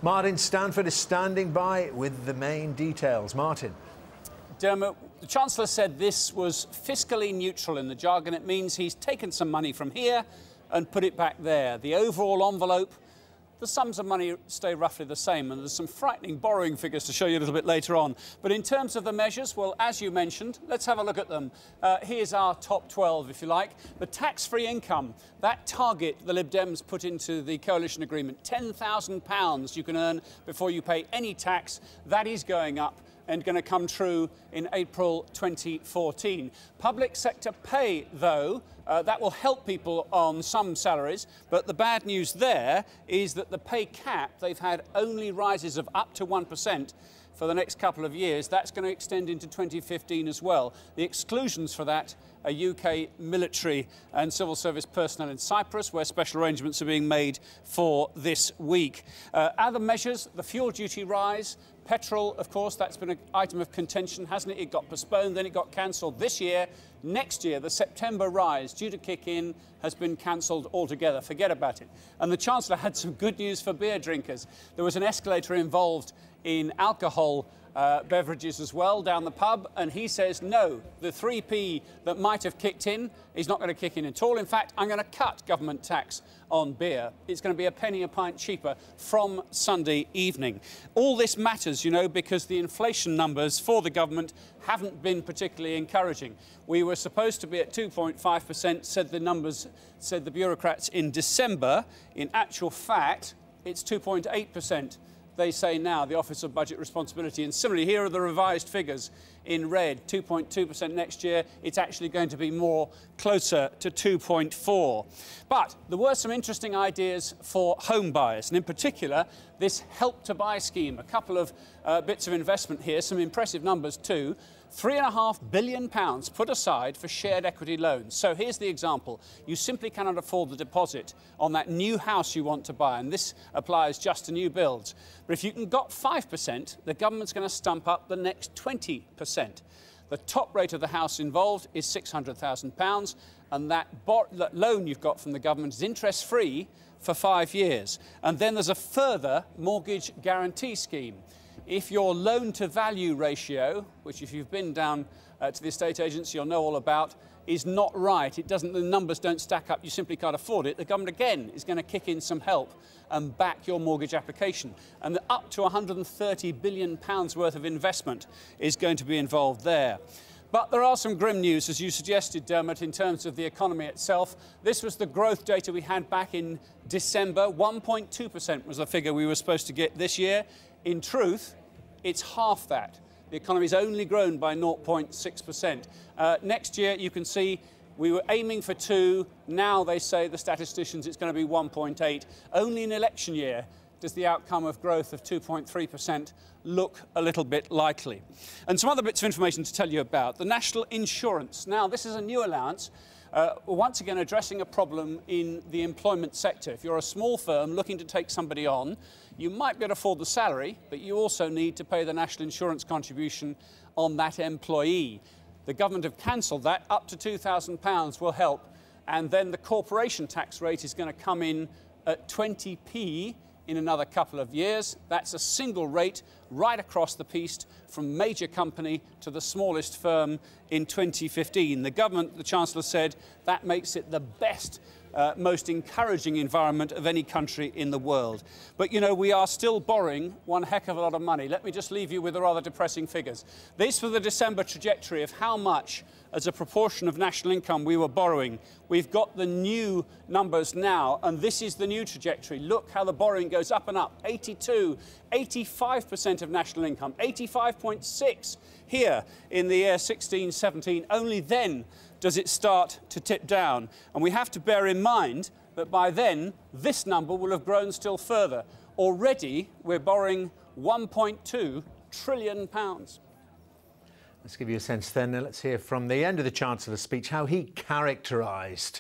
Martin Stanford is standing by with the main details. Martin. Dermot, the Chancellor said this was fiscally neutral in the jargon. It means he's taken some money from here and put it back there. The overall envelope, the sums of money stay roughly the same, and there's some frightening borrowing figures to show you a little bit later on. But in terms of the measures, well, as you mentioned, let's have a look at them. Here's our top 12, if you like. The tax-free income, that target the Lib Dems put into the coalition agreement, £10,000 you can earn before you pay any tax, that is going up and going to come true in April 2014. Public sector pay, though, that will help people on some salaries, but the bad news there is that the pay cap, they've had only rises of up to 1% for the next couple of years. That's going to extend into 2015 as well. The exclusions for that are UK military and civil service personnel in Cyprus, where special arrangements are being made for this week. Other measures, the fuel duty rise, petrol, of course, that's been an item of contention, hasn't it? It got postponed, then it got cancelled this year. Next year, the September rise, due to kick in, has been cancelled altogether. Forget about it. And the Chancellor had some good news for beer drinkers. There was an escalator involved in alcohol beverages as well down the pub, and he says no, the 3p that might have kicked in is not going to kick in at all. In fact, I'm going to cut government tax on beer. It's going to be a penny a pint cheaper from Sunday evening. All this matters, you know, because the inflation numbers for the government haven't been particularly encouraging. We were supposed to be at 2.5%, said the bureaucrats in December. In actual fact, it's 2.8%. They say now, the Office of Budget Responsibility. And similarly, here are the revised figures in red, 2.2% next year. It's actually going to be more closer to 2.4. But there were some interesting ideas for home buyers, and in particular, this Help to Buy scheme. A couple of bits of investment here, some impressive numbers too. £3.5 billion put aside for shared equity loans. So here's the example. You simply cannot afford the deposit on that new house you want to buy, and this applies just to new builds. But if you can got 5%, the government's going to stump up the next 20%. The top rate of the house involved is £600,000, and that loan you've got from the government is interest-free for 5 years. And then there's a further mortgage guarantee scheme. If your loan-to-value ratio, which if you've been down to the estate agents you'll know all about, is not right, the numbers don't stack up, you simply can't afford it, the government again is going to kick in some help and back your mortgage application. And up to £130 billion worth of investment is going to be involved there. But there are some grim news, as you suggested, Dermot, in terms of the economy itself. This was the growth data we had back in December. 1.2% was the figure we were supposed to get this year. In truth, it's half that. The economy's only grown by 0.6%. Next year, you can see we were aiming for 2. Now they say, the statisticians, it's going to be 1.8. Only in election year does the outcome of growth of 2.3% look a little bit likely. And some other bits of information to tell you about. The national insurance. Now, this is a new allowance. Once again, addressing a problem in the employment sector. If you're a small firm looking to take somebody on, you might be able to afford the salary, but you also need to pay the national insurance contribution on that employee. The government have cancelled that. Up to £2,000 will help. And then the corporation tax rate is going to come in at 20p in another couple of years. That's a single rate right across the piece from major company to the smallest firm in 2015. The government, the Chancellor said, that makes it the best, most encouraging environment of any country in the world. But, you know, we are still borrowing one heck of a lot of money. Let me just leave you with the rather depressing figures. These were the December trajectory of how much as a proportion of national income we were borrowing. We've got the new numbers now, and this is the new trajectory. Look how the borrowing goes up and up. 82, 85% of national income, 85.6 here in the year 16-17. Only then does it start to tip down. And we have to bear in mind that by then, this number will have grown still further. Already, we're borrowing £1.2 trillion. Let's give you a sense then. Let's hear from the end of the Chancellor's speech how he characterised